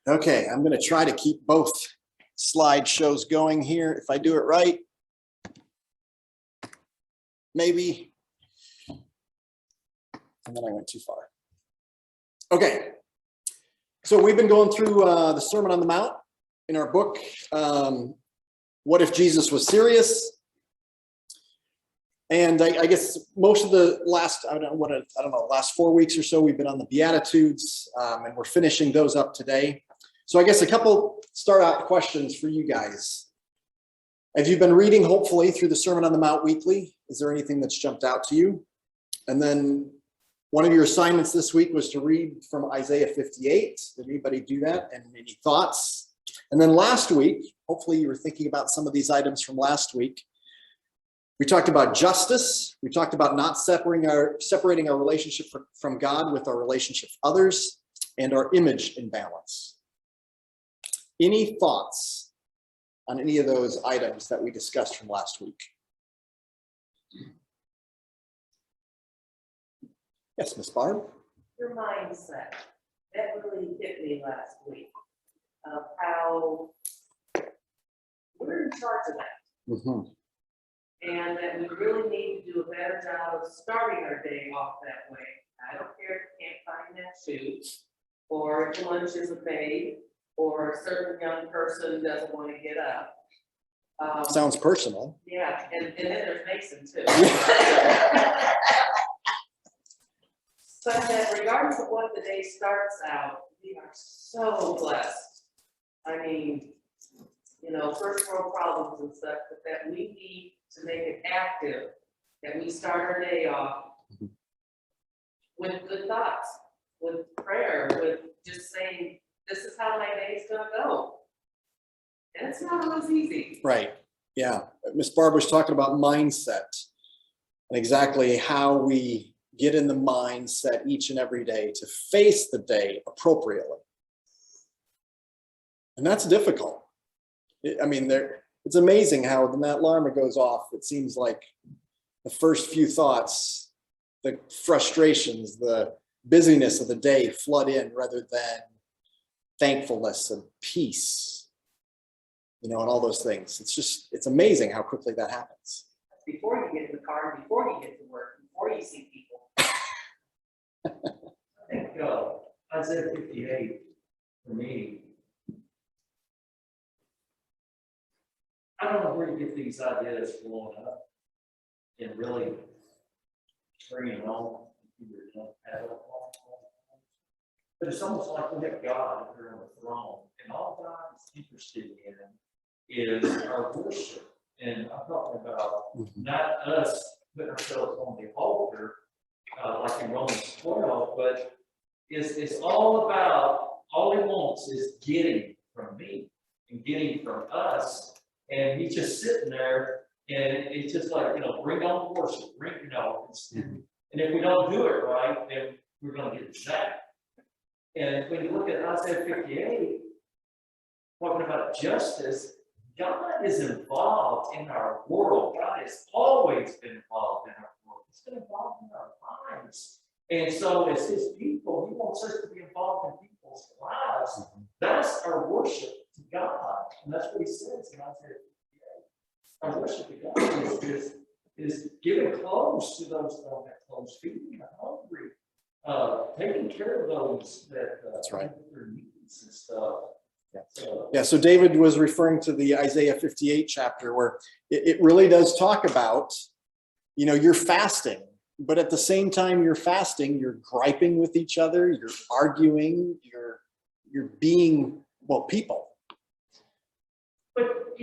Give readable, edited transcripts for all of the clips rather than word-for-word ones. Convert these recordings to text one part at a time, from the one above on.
Okay, I'm going to try to keep both slideshows going here. If I do it right, maybe. And then I went too far. Okay, so we've been going through the Sermon on the Mount in our book, What If Jesus Was Serious? And I guess most of the last, last 4 weeks or so, we've been on the Beatitudes, and we're finishing those up today. So I guess a couple start out questions for you guys. Have you been reading, hopefully, through the Sermon on the Mount weekly? Is there anything that's jumped out to you? And then one of your assignments this week was to read from Isaiah 58. Did anybody do that? And any thoughts? And then last week, hopefully you were thinking about some of these items from last week. We talked about justice. We talked about not separating our relationship from God with our relationship with others, and our image imbalance. Any thoughts on any of those items that we discussed from last week? Yes, Ms. Barb? Your mindset, that really hit me last week, of how we're in charge of that. Mm-hmm. And that we really need to do a better job of starting our day off that way. I don't care if you can't find that shoe, or if lunch isn't made, or a certain young person doesn't want to get up. Sounds personal. Yeah, and then there's Mason too. But that regardless of what the day starts out, we are so blessed. I mean, first world problems and stuff, but that we need to make it active, that we start our day off with good thoughts, with prayer, with just saying, this is how my day's gonna go. And it's not always easy. Right. Yeah. Ms. Barb was talking about mindset and exactly how we get in the mindset each and every day to face the day appropriately. And that's difficult. It's amazing how when that alarm goes off, it seems like the first few thoughts, the frustrations, the busyness of the day flood in rather than thankfulness and peace, and all those things. It's amazing how quickly that happens. Before you get in the car, before you get to work, before you see people. I think Isaiah 58 for me, I don't know where to get these ideas flowing up and really bringing it on. But it's almost like we have God up there on the throne, and all God is interested in is our worship. And I'm talking about not us putting ourselves on the altar, like in Romans 12, but it's all about, all he wants is getting from me and getting from us. And he's just sitting there, and it's just like, bring on the worship, and if we don't do it right, then we're going to get zapped. And when you look at Isaiah 58, talking about justice, God is involved in our world. God has always been involved in our world. He's been involved in our lives. And so as his people, he wants us to be involved in people's lives. That's our worship to God. And that's what he says in Isaiah 58. Our worship to God is giving clothes to those that don't have clothes, feeding the hungry, taking care of those that that's right. Their needs and stuff. Yeah, so David was referring to the Isaiah 58 chapter where it really does talk about, you're fasting, but at the same time you're fasting, you're griping with each other, you're arguing, you're being, people. But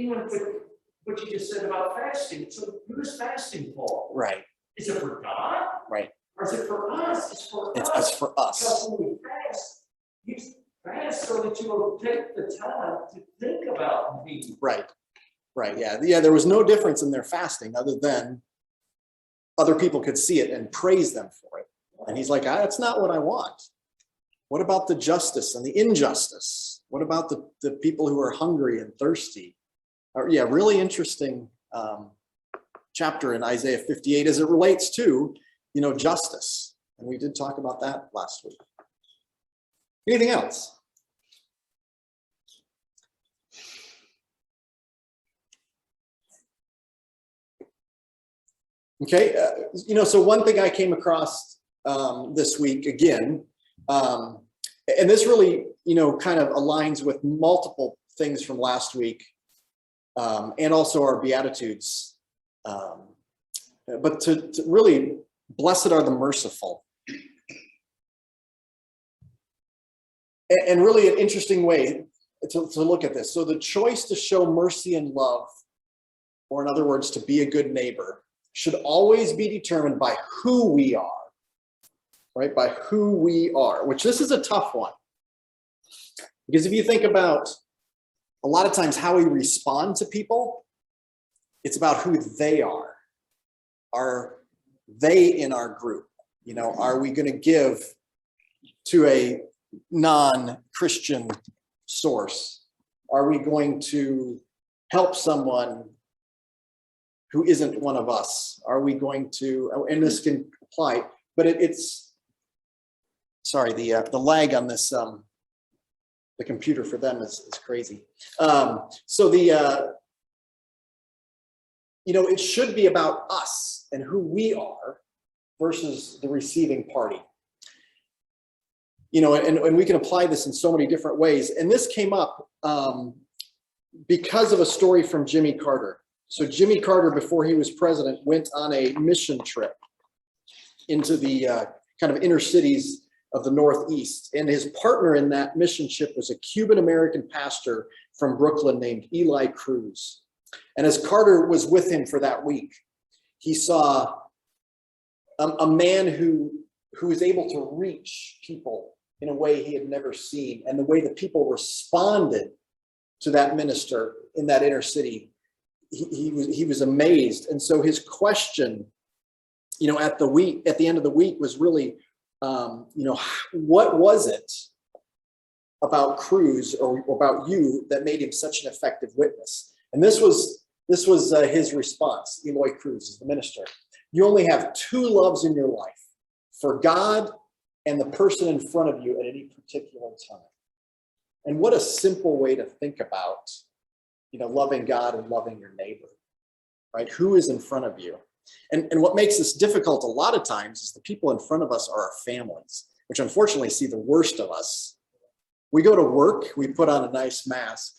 what you just said about fasting, so who is fasting for? Right. Is it for God? Right. Or is it for us? It's for us. It's for us. Because when we fast, you fast so that you will take the time to think about me. Right. Yeah. There was no difference in their fasting other than other people could see it and praise them for it. And he's like, that's not what I want. What about the justice and the injustice? What about the people who are hungry and thirsty? Really interesting chapter in Isaiah 58 as it relates to, justice. And we did talk about that last week. Anything else? Okay, so one thing I came across this week again, and this really, kind of aligns with multiple things from last week, and also our Beatitudes. But to really, blessed are the merciful. And really an interesting way to look at this. So the choice to show mercy and love, or in other words, to be a good neighbor, should always be determined by who we are, right? By who we are, which this is a tough one. Because if you think about a lot of times how we respond to people, it's about who they are. Are they in our group? Are we going to give to a non-Christian source? Are we going to help someone who isn't one of us? Are we going to, and this can apply, but it's, sorry, the lag on this, the computer for them is crazy. So it should be about us and who we are versus the receiving party. And we can apply this in so many different ways. And this came up because of a story from Jimmy Carter. So Jimmy Carter, before he was president, went on a mission trip into the kind of inner cities of the Northeast. And his partner in that mission trip was a Cuban-American pastor from Brooklyn named Eli Cruz. And as Carter was with him for that week, he saw a man who was able to reach people in a way he had never seen. And the way that people responded to that minister in that inner city, he was amazed. And so his question, at the end of the week was really, what was it about Cruz or about you that made him such an effective witness? And this was his response. Eloy Cruz is the minister. You only have two loves in your life: for God and the person in front of you at any particular time. And what a simple way to think about, loving God and loving your neighbor, right? Who is in front of you? And what makes this difficult a lot of times is the people in front of us are our families, which unfortunately see the worst of us. We go to work, we put on a nice mask.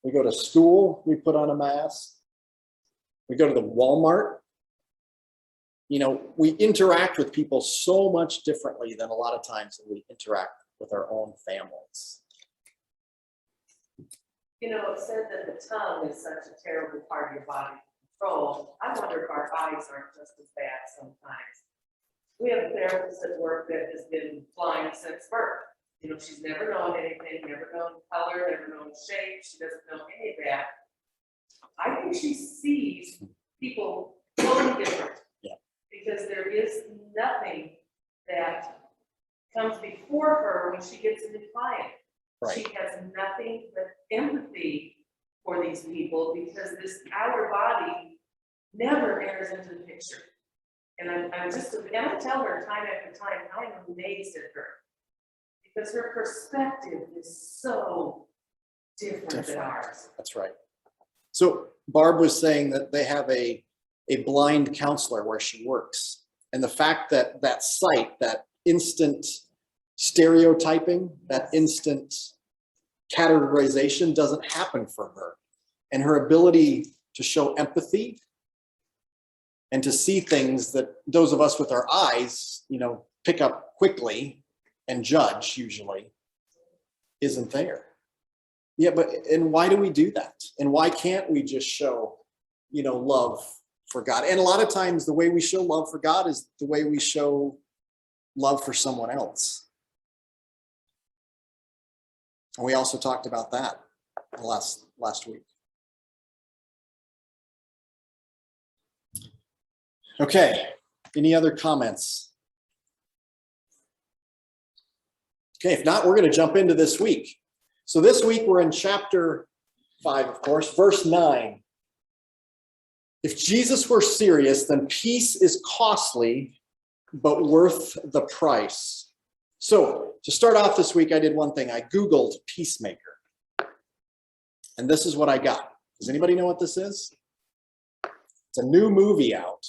We go to school, we put on a mask. We go to the Walmart. We interact with people so much differently than a lot of times that we interact with our own families. It's said that the tongue is such a terrible part of your body to control. I wonder if our eyes aren't just as bad sometimes. We have a therapist at work that has been blind since birth. She's never known anything, never known color, never known shape. She doesn't know any of that. I think she sees people totally different. Yeah. Because there is nothing that comes before her when she gets a new client. Right. She has nothing but empathy for these people because this outer body never enters into the picture. And I tell her time after time, I'm amazed at her because her perspective is so different than ours. That's right. So Barb was saying that they have a blind counselor where she works. And the fact that that sight, that instant stereotyping, that instant categorization doesn't happen for her. And her ability to show empathy and to see things that those of us with our eyes, pick up quickly and judge usually isn't there. Yeah, and why do we do that? And why can't we just show, love for God? And a lot of times the way we show love for God is the way we show love for someone else. And we also talked about that last week. Okay, any other comments? Okay, if not, we're going to jump into this week. So this week we're in chapter 5, of course, verse 9. If Jesus were serious, then peace is costly, but worth the price. So to start off this week, I did one thing. I Googled peacemaker. And this is what I got. Does anybody know what this is? It's a new movie out.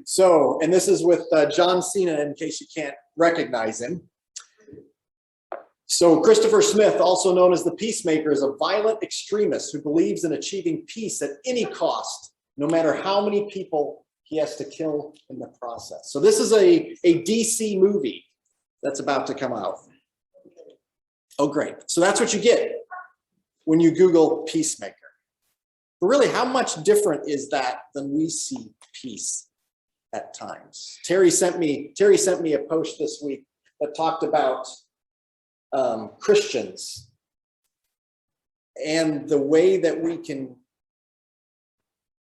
So, and this is with John Cena, in case you can't recognize him. So Christopher Smith, also known as the Peacemaker, is a violent extremist who believes in achieving peace at any cost, no matter how many people he has to kill in the process. So this is a DC movie that's about to come out. Oh, great. So that's what you get when you Google Peacemaker. But really, how much different is that than we see peace at times? Terry sent me a post this week that talked about Christians and the way that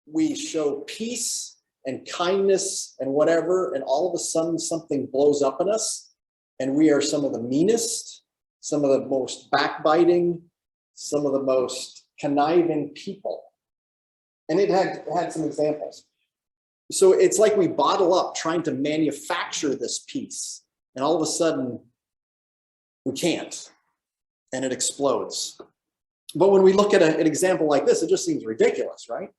we show peace and kindness and whatever, and all of a sudden something blows up in us, and we are some of the meanest, some of the most backbiting, some of the most conniving people. And it had some examples. So it's like we bottle up trying to manufacture this peace, and all of a sudden we can't, and it explodes. But when we look at an example like this, it just seems ridiculous, right?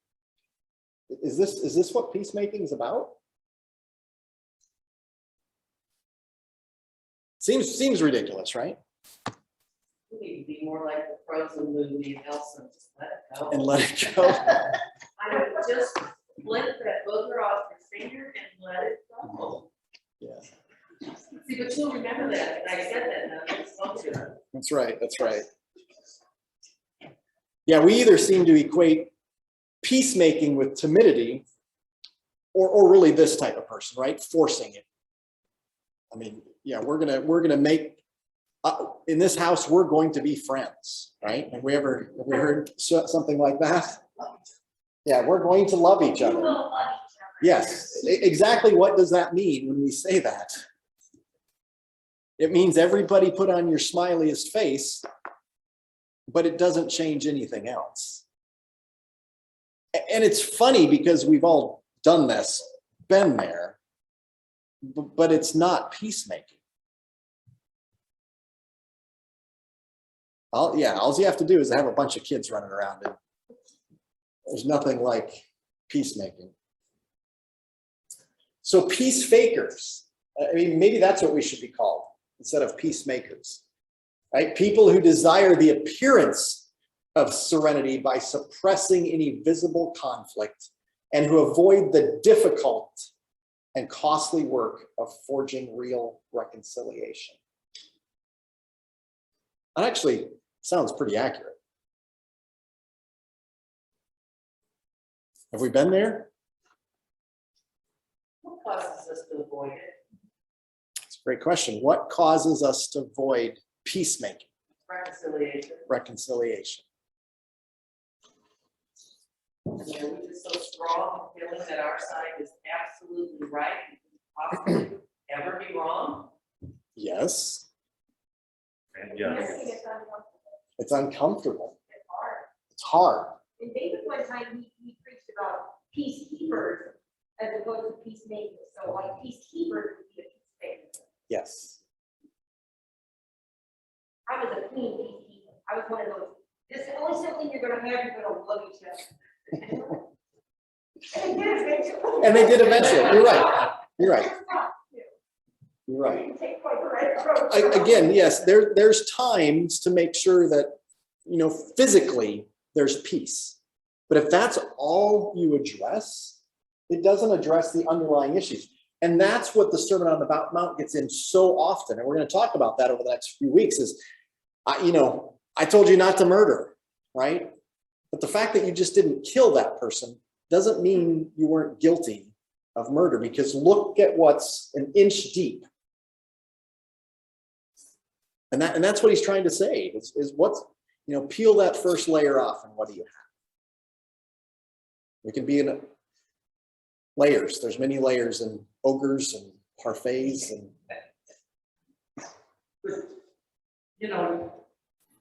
Is this what peacemaking is about? Seems ridiculous, right? We need to be more like the Frozen movie and Elsa, just let it go. And let it go. I mean, just blink that booger off your finger and let it go. Yeah. See, but you'll remember that, and I said that, and I spoke to her. That's right. That's right. Yeah, we either seem to equate peacemaking with timidity, or really this type of person, right? Forcing it. I mean, yeah, we're gonna make in this house, we're going to be friends, right? Have we heard something like that? Yeah, we're going to love each other. Yes, exactly. What does that mean when we say that? It means everybody put on your smiliest face, but it doesn't change anything else. And it's funny because we've all done this, been there, but it's not peacemaking. All you have to do is have a bunch of kids running around, and there's nothing like peacemaking. So peace fakers, I mean, maybe that's what we should be called instead of peacemakers, right? People who desire the appearance of serenity by suppressing any visible conflict, and who avoid the difficult and costly work of forging real reconciliation. That actually sounds pretty accurate. Have we been there? What causes us to avoid it? It's a great question. What causes us to avoid peacemaking? Reconciliation. Reconciliation. And we're just so strong, feeling that our side is absolutely right, possibly ever be wrong. Yes. And It's uncomfortable. It's hard. It's hard. And David, one time, he preached about peacekeepers as opposed to peacemakers. So like peacekeepers would be a peacemaker. Yes. I was a clean peacekeeper. I was one of those, this is the only something you're gonna have, you're gonna love each other. And they did eventually. And they did eventually. You're right. You're right. You're right. You take quite the right approach. Again, yes, there's times to make sure that, physically there's peace. But if that's all you address, it doesn't address the underlying issues. And that's what the Sermon on the Mount gets in so often. And we're going to talk about that over the next few weeks is, I told you not to murder, right? But the fact that you just didn't kill that person doesn't mean you weren't guilty of murder, because look at what's an inch deep. And that's what he's trying to say is what's, peel that first layer off, and what do you have? We can be in layers. There's many layers in ogres and parfaits and.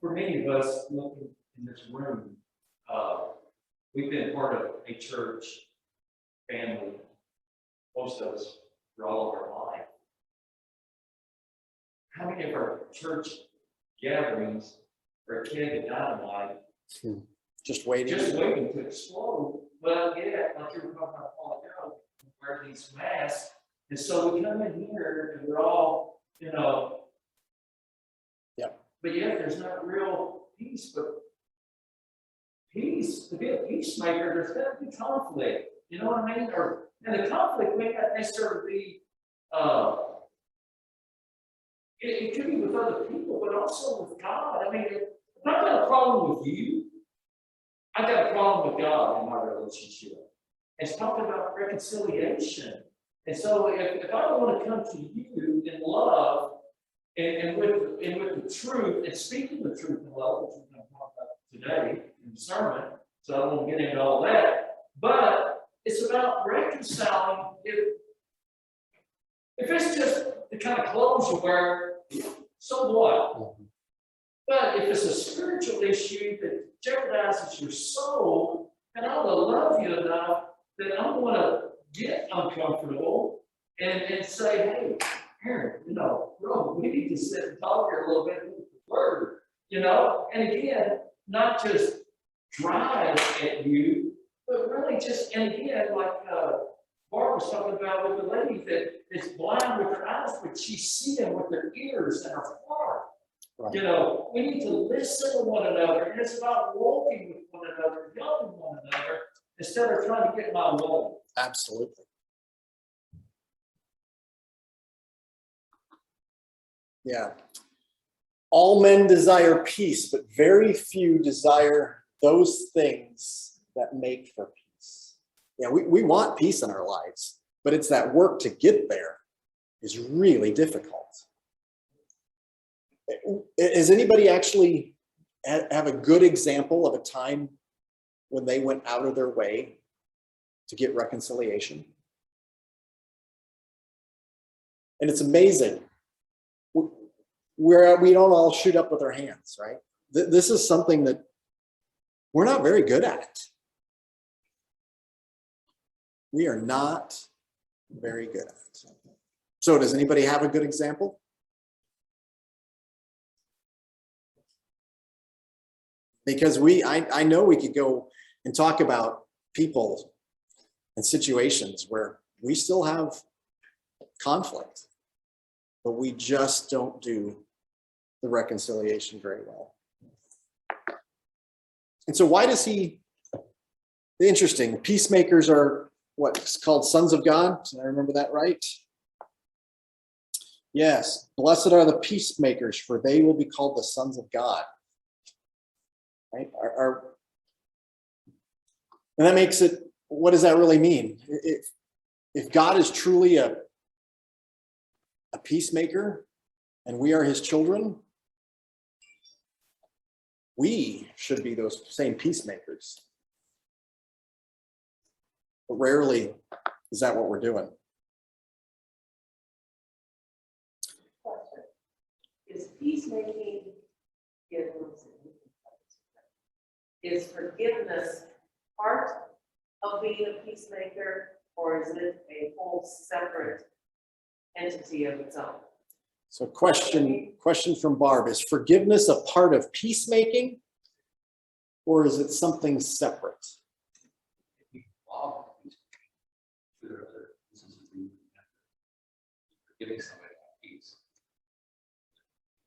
For many of us looking in this room, we've been part of a church family, most of us, for all of our life. How many of our church gatherings are a keg of dynamite? Just waiting. Just waiting to explode. Well, yeah, like you were talking about Paul Joe, wear these masks. And so we come in here and we're all, Yep. but yet there's not real peace, but peace, to be a peacemaker, there's got to be conflict. You know what I mean? And the conflict may not necessarily be, it could be with other people, but also with God. I mean, if I got a problem with you, I got a problem with God in my relationship. It's talking about reconciliation. And so if I don't want to come to you in love and with the truth and speaking the truth in love, which we're going to talk about today in the sermon, so I won't get into all that. But it's about reconciling. If it's just the kind of clothes you wear, so what? But if it's a spiritual issue that jeopardizes your soul, then I will love you enough that I'm going to get uncomfortable and say, hey, Aaron, bro, we need to sit and talk here a little bit with the word, and again, not just drive at you, but really just, and again, like Barb was talking about with the lady that is blind with her eyes, but she's seeing with her ears and her heart. Right. We need to listen to one another, and it's about walking with one another, helping one another, instead of trying to get my way. Absolutely. Yeah. All men desire peace, but very few desire those things that make for peace. Yeah, we want peace in our lives, but it's that work to get there is really difficult. Has anybody actually have a good example of a time when they went out of their way to get reconciliation? And it's amazing. We don't all shoot up with our hands, right? This is something that we're not very good at. We are not very good at it. So does anybody have a good example? Because I know we could go and talk about people and situations where we still have conflict, but we just don't do the reconciliation very well. And so why does interesting, peacemakers are what's called sons of God. Did I remember that right? Yes, blessed are the peacemakers, for they will be called the sons of God. Right? And that makes it, what does that really mean? If God is truly a peacemaker and we are his children, we should be those same peacemakers. But rarely is that what we're doing. Is peacemaking, is forgiveness part of being a peacemaker, or is it a whole separate entity of its own? So question from Barb, is forgiveness a part of peacemaking, or is it something separate? Forgiving somebody peace.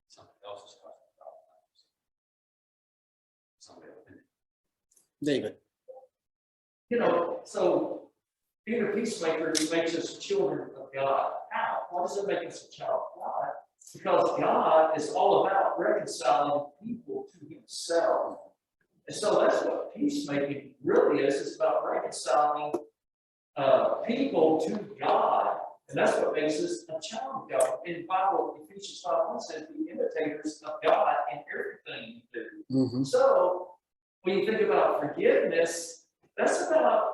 Something else is causing problems. Somebody else. David. So being a peacemaker makes us children of God. How? Why does it make us a child of God? Because God is all about reconciling people to himself. And so that's what peacemaking really is. It's about reconciling people to God. And that's what makes us a child of God. In the Bible, Ephesians 5:1 says, be imitators of God in everything you do. Mm-hmm. So when you think about forgiveness, that's about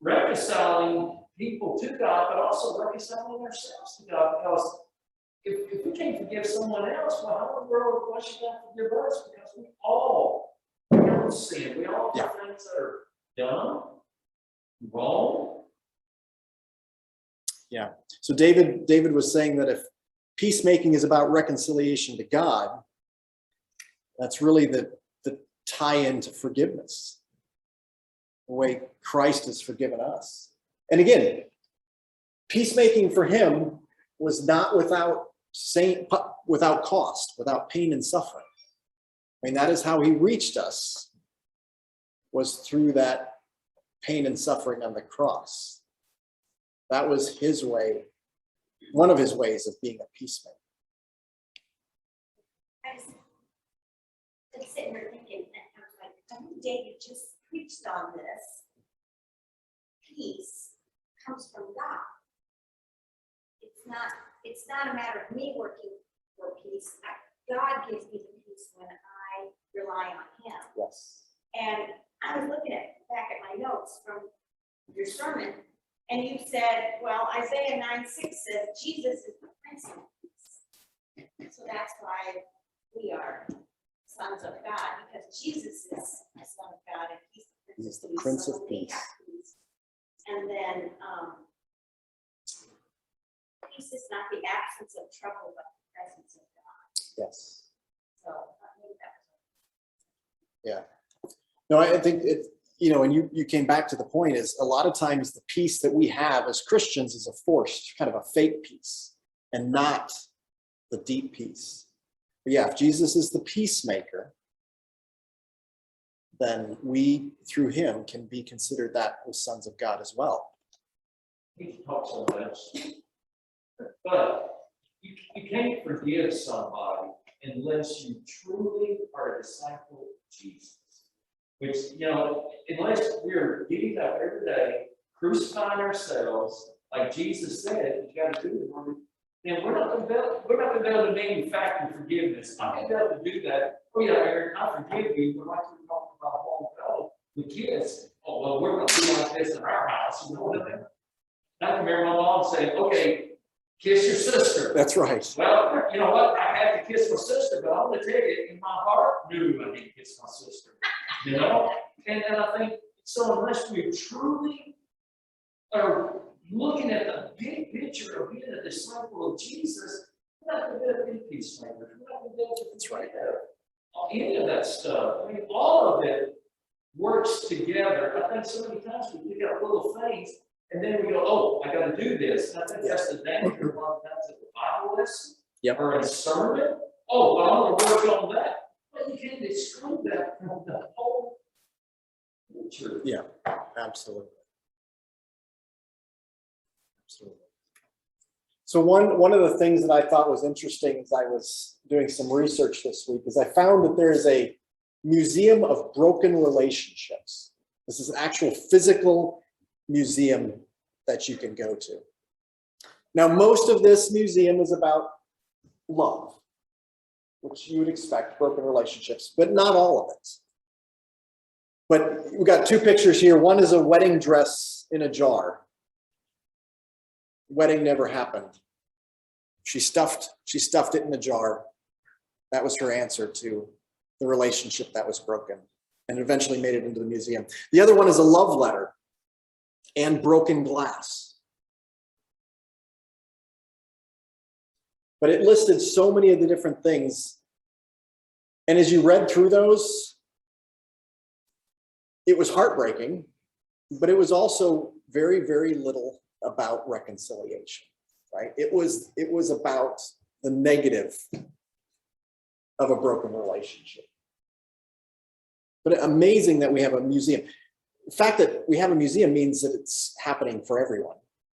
reconciling people to God, but also reconciling ourselves to God. Because if we can't forgive someone else, well, how in the world why should God forgive us? Because we all sin. We all do things that are dumb, wrong. Yeah. So David was saying that if peacemaking is about reconciliation to God, that's really the tie into forgiveness, the way Christ has forgiven us. And again, Peacemaking for him was not without cost, without pain and suffering. I mean, that is how he reached us, was through that pain and suffering on the cross. That was his way, one of his ways of being a peacemaker. I was sitting there thinking, and I was like, David just preached on this. Peace comes from God. It's not a matter of me working for peace. God gives me the peace when I rely on him. Yes. And I was looking back at my notes from your sermon, and you said, well, Isaiah 9:6 says Jesus is the Prince of Peace. So that's why we are sons of God, because Jesus is the Son of God, and he's the Prince of Peace. So we have peace. And then peace is not the absence of trouble, but the presence of God. Yes. So I think that was. Yeah. No, I think it, and you came back to the point is a lot of times the peace that we have as Christians is a forced, kind of a fake peace and not the deep peace. But yeah, if Jesus is the peacemaker, then we, through him, can be considered that as sons of God as well. He talks on this. But you can't forgive somebody unless you truly are a disciple of Jesus. Which, unless we're getting up every day, crucifying ourselves, like Jesus said, you got to do it. Then we're not going to be able to manufacture forgiveness. I'm not going to be able to do that. Oh yeah, Aaron, I forgive you, but like we talked about a while ago with kids. Oh well, we're going to do like this in our house. You know what I mean? I can remember my mom saying, "Okay, kiss your sister." That's right. Well, you know what? I had to kiss my sister, but I'm going to tell you, in my heart, no, I didn't kiss my sister. And I think so. Unless we truly are looking at the big picture of being a disciple of Jesus, we're not going to be a big peacemaker. We're not going to be able to. That's right. Any of that stuff. I mean, all of it works together. I think so many times we pick up little things and then we go, "Oh, I got to do this." And I think that's the danger a lot of times of the Bible lesson or a sermon. Oh, well, I'm going to work on that. But you can't exclude that from the whole picture. Yeah, absolutely. Absolutely. So one of the things that I thought was interesting as I was doing some research this week is I found that there is a museum of broken relationships. This is an actual physical museum that you can go to. Now, most of this museum is about love, which you would expect, broken relationships, but not all of it. But we've got two pictures here. One is a wedding dress in a jar. Wedding never happened. She stuffed it in a jar. That was her answer to the relationship that was broken, and eventually made it into the museum. The other one is a love letter and broken glass. But it listed so many of the different things. And as you read through those, it was heartbreaking, but it was also very, very little about reconciliation, right? It was about the negative of a broken relationship. But amazing that we have a museum. The fact that we have a museum means that it's happening for everyone,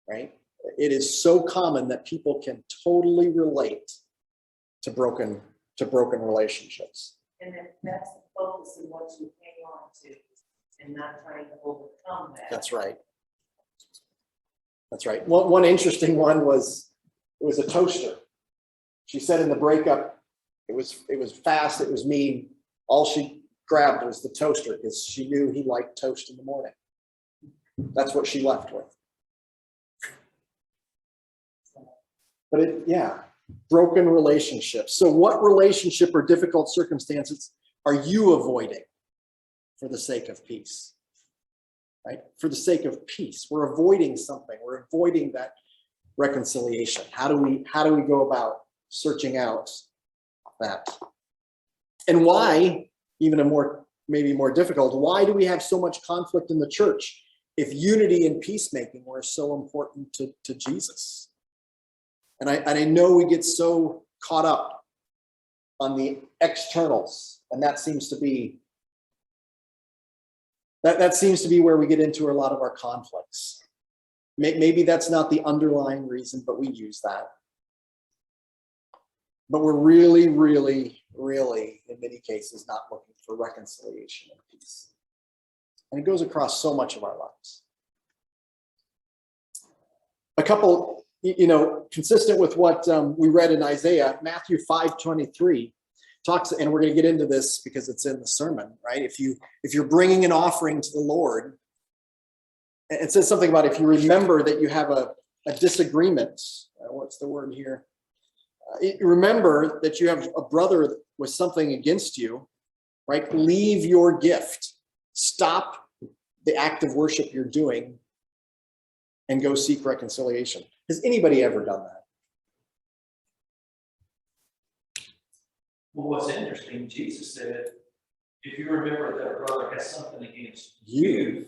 right? It is so common that people can totally relate to broken relationships. And that's the focus of what you hang on to and not trying to overcome that. That's right. That's right. One interesting one was, it was a toaster. She said in the breakup, it was fast, it was mean. All she grabbed was the toaster because she knew he liked toast in the morning. That's what she left with. But broken relationships. So what relationship or difficult circumstances are you avoiding for the sake of peace? Right? For the sake of peace, we're avoiding something. We're avoiding that reconciliation. How do we go about searching out that? And why, even maybe more difficult, why do we have so much conflict in the church? if unity and peacemaking were so important to Jesus. And I know we get so caught up on the externals, and that seems to be where we get into a lot of our conflicts. Maybe that's not the underlying reason, but we use that. But we're really, really, really, in many cases, not looking for reconciliation and peace. And it goes across so much of our lives. A couple, consistent with what we read in Isaiah, Matthew 5:23 talks, and we're going to get into this because it's in the sermon, right? If you're bringing an offering to the Lord, it says something about if you remember that you have a disagreement, what's the word here? Remember that you have a brother with something against you, right? Leave your gift. Stop the act of worship you're doing and go seek reconciliation. Has anybody ever done that? Well, what's interesting, Jesus said, if you remember that a brother has something against you,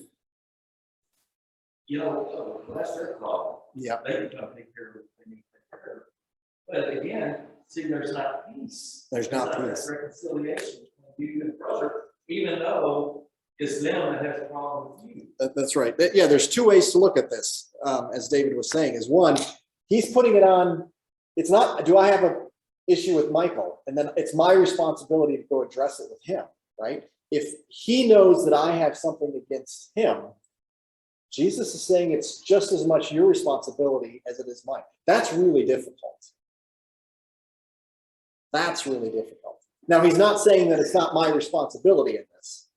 well, that's their problem. Yeah. They can come take care of it. They need to take care of it. But again, see, there's not peace. There's not that peace. reconciliation between you and the brother, even though it's them that has a problem with you. That's right. Yeah, there's two ways to look at this, as David was saying, is one, he's putting it on, it's not, do I have an issue with Michael? And then it's my responsibility to go address it with him, right? If he knows that I have something against him, Jesus is saying it's just as much your responsibility as it is mine. That's really difficult. That's really difficult. Now, he's not saying that it's not my responsibility in this.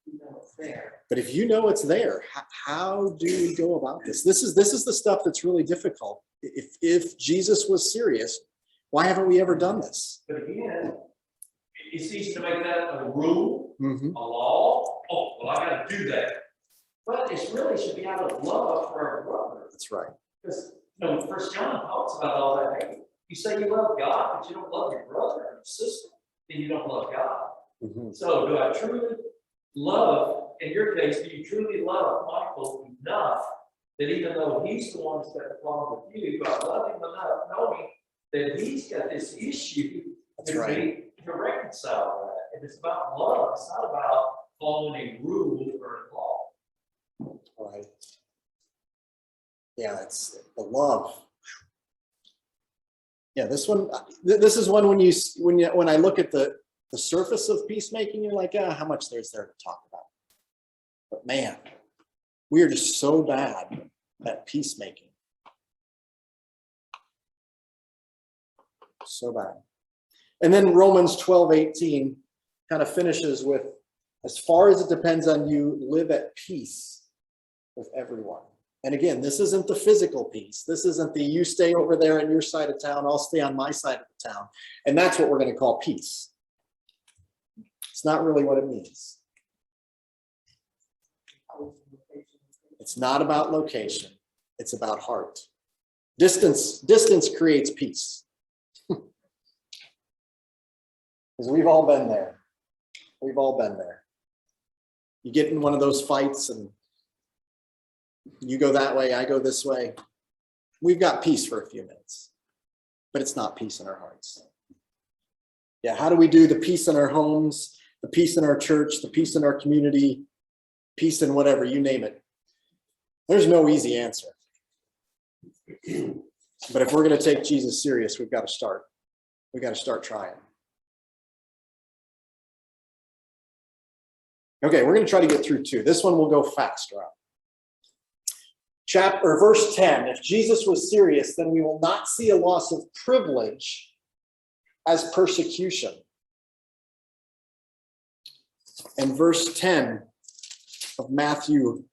It's there. But if you know it's there, how do we go about this? This is the stuff that's really difficult. If Jesus was serious, why haven't we ever done this? But again, it's easy to make that a rule, Mm-hmm. a law. Oh, well, I got to do that. But it really should be out of love for our brother. That's right. Because, First John talks about all that. Hey, you say you love God, but you don't love your brother or sister, then you don't love God. Mm-hmm. So do I truly love, in your case, do you truly love Michael enough that even though he's the one that's got the problem with you, but I love him enough knowing that he's got this issue That's right. to reconcile that. And it's about love. It's not about following a rule or a law. Right. Yeah, it's the love. Yeah, this one. This is one when I look at the surface of peacemaking, you're like, how much there's there to talk about. But man, we are just so bad at peacemaking. So bad. And then Romans 12:18 kind of finishes with, as far as it depends on you, live at peace with everyone. And again, this isn't the physical peace. This isn't the you stay over there on your side of town, I'll stay on my side of the town. And that's what we're going to call peace. It's not really what it means. It's not about location. It's about heart. Distance creates peace. Because we've all been there. We've all been there. You get in one of those fights and you go that way, I go this way. We've got peace for a few minutes, but it's not peace in our hearts. Yeah, how do we do the peace in our homes, the peace in our church, the peace in our community, peace in whatever, you name it? There's no easy answer. But if we're going to take Jesus serious, we've got to start. We've got to start trying. Okay, we're going to try to get through two. This one will go fast, right? Verse 10, if Jesus was serious, then we will not see a loss of privilege as persecution. And verse 10 of Matthew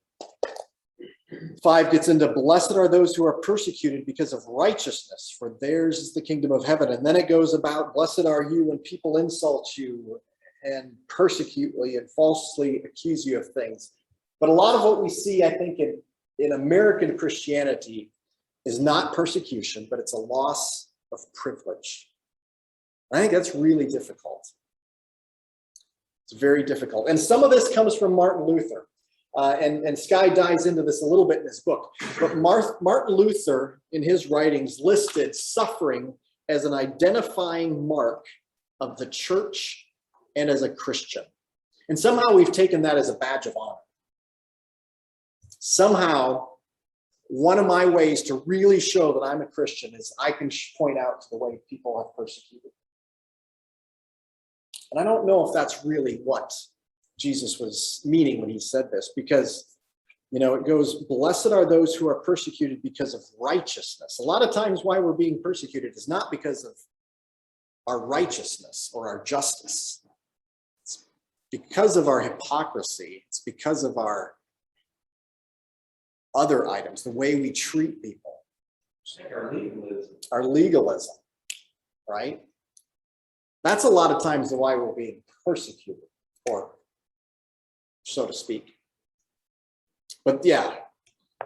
5 gets into, blessed are those who are persecuted because of righteousness, for theirs is the kingdom of heaven. And then it goes about, blessed are you when people insult you and persecute you and falsely accuse you of things. But a lot of what we see, I think, in American Christianity is not persecution, but it's a loss of privilege. I think that's really difficult. It's very difficult. And some of this comes from Martin Luther. And Skye dives into this a little bit in his book. But Martin Luther, in his writings, listed suffering as an identifying mark of the church and as a Christian. And somehow we've taken that as a badge of honor. Somehow, one of my ways to really show that I'm a Christian is I can point out to the way people have persecuted. And I don't know if that's really what Jesus was meaning when he said this, because, it goes, blessed are those who are persecuted because of righteousness. A lot of times why we're being persecuted is not because of our righteousness or our justice. It's because of our hypocrisy. It's because of our other items, the way we treat people. Our legalism, right? That's a lot of times why we're being persecuted, or so to speak. But yeah,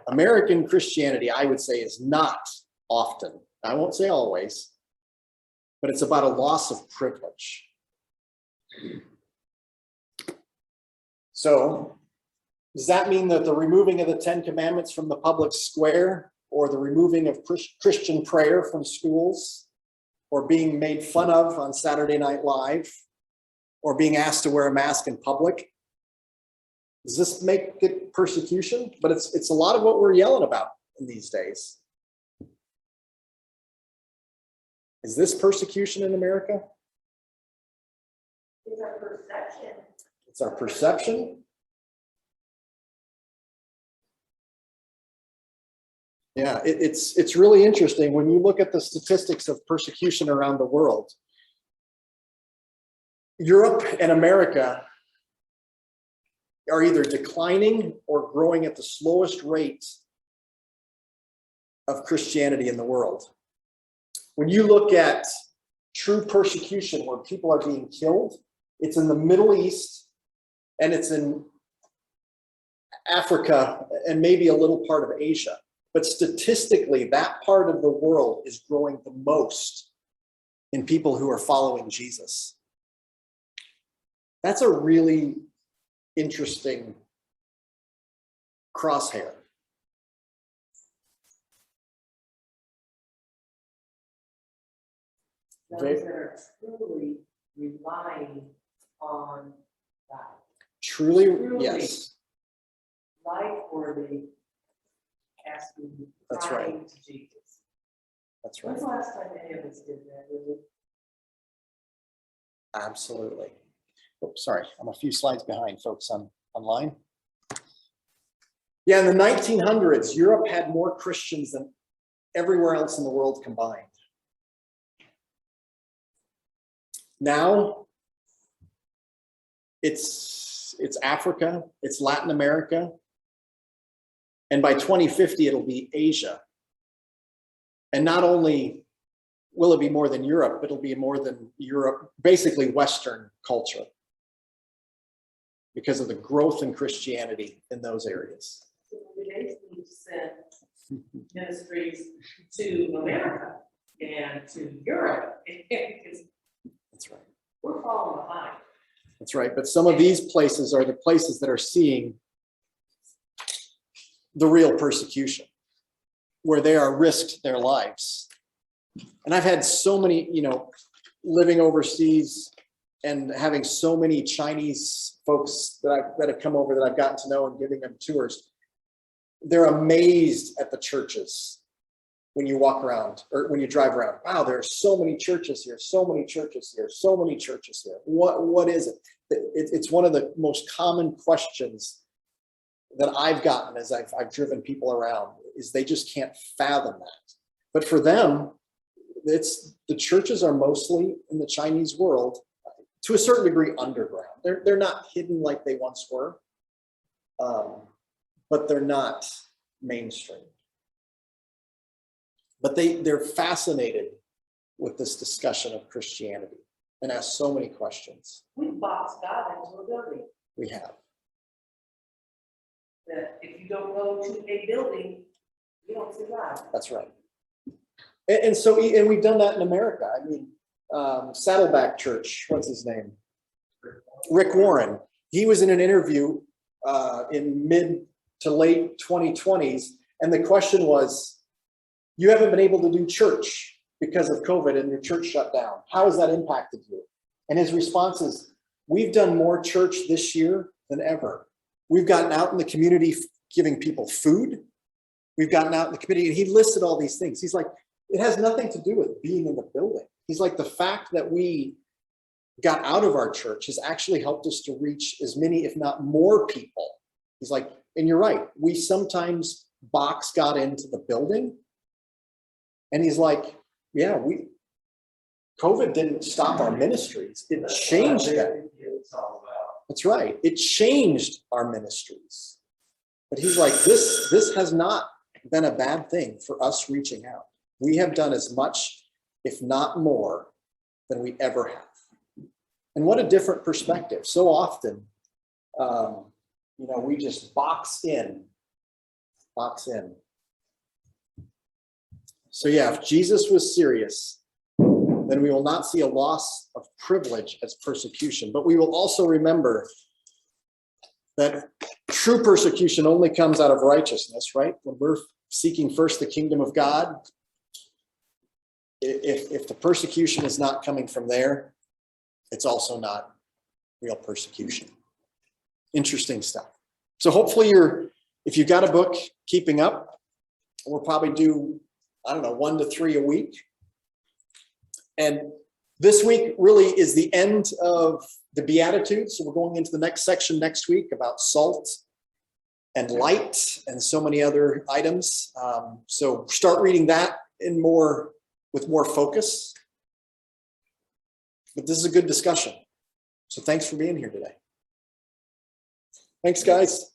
American Christianity, I would say, is not often, I won't say always, but it's about a loss of privilege. So, does that mean that the removing of the 10 Commandments from the public square, or the removing of Christian prayer from schools, or being made fun of on Saturday Night Live, or being asked to wear a mask in public? Does this make it persecution? But it's a lot of what we're yelling about in these days. Is this persecution in America? It's our perception. It's our perception. Yeah, it's really interesting when you look at the statistics of persecution around the world. Europe and America are either declining or growing at the slowest rate of Christianity in the world. When you look at true persecution where people are being killed, it's in the Middle East and it's in Africa and maybe a little part of Asia. But statistically, that part of the world is growing the most in people who are following Jesus. That's a really interesting crosshair. Those that are truly relying on God. Truly, yes. Life-worthy, asking, That's crying right. to Jesus. That's right. When's the last time any of us did that, really? Absolutely. Oops, sorry, I'm a few slides behind folks online. Yeah, in the 1900s, Europe had more Christians than everywhere else in the world combined. Now, it's Africa, it's Latin America, and by 2050, it'll be Asia. And not only will it be more than Europe, but it'll be more than Europe, basically Western culture, because of the growth in Christianity in those areas. So we basically send ministries to America and to Europe, because That's right. we're falling behind. That's right. But some of these places are the places that are seeing the real persecution, where they are risked their lives. And I've had so many, living overseas and having so many Chinese folks that have come over that I've gotten to know and giving them tours. They're amazed at the churches when you walk around or when you drive around. Wow, there are so many churches here, so many churches here, so many churches here. What is it? It's one of the most common questions that I've gotten as I've driven people around, is they just can't fathom that. But for them, the churches are mostly in the Chinese world, to a certain degree, underground. They're not hidden like they once were, but they're not mainstream. But they're fascinated with this discussion of Christianity and ask so many questions. We boxed God into a building. We have. That if you don't go to a building, you don't survive. That's right. And we've done that in America. I mean, Saddleback Church, what's his name? Rick Warren. He was in an interview in mid to late 2020s, and the question was, you haven't been able to do church because of COVID and your church shut down. How has that impacted you? And his response is, we've done more church this year than ever. We've gotten out in the community giving people food. We've gotten out in the community, and he listed all these things. He's like, it has nothing to do with being in the building. He's like, the fact that we got out of our church has actually helped us to reach as many, if not more people. He's like, and you're right, we sometimes box got into the building. And he's like, yeah, COVID didn't stop our ministries. It changed them. That's right. It changed our ministries. But he's like, this has not been a bad thing for us reaching out. We have done as much, if not more, than we ever have. And what a different perspective. So often, we just box in. So yeah, if Jesus was serious, then we will not see a loss of privilege as persecution, but we will also remember that true persecution only comes out of righteousness, right? When we're seeking first the kingdom of God, if the persecution is not coming from there, it's also not real persecution. Interesting stuff. So hopefully if you've got a book, keeping up, we'll probably do, 1 to 3 a week. And this week really is the end of the Beatitudes. So we're going into the next section next week about salt and light and so many other items. So start reading that with more focus. But this is a good discussion. So thanks for being here today. Thanks, guys.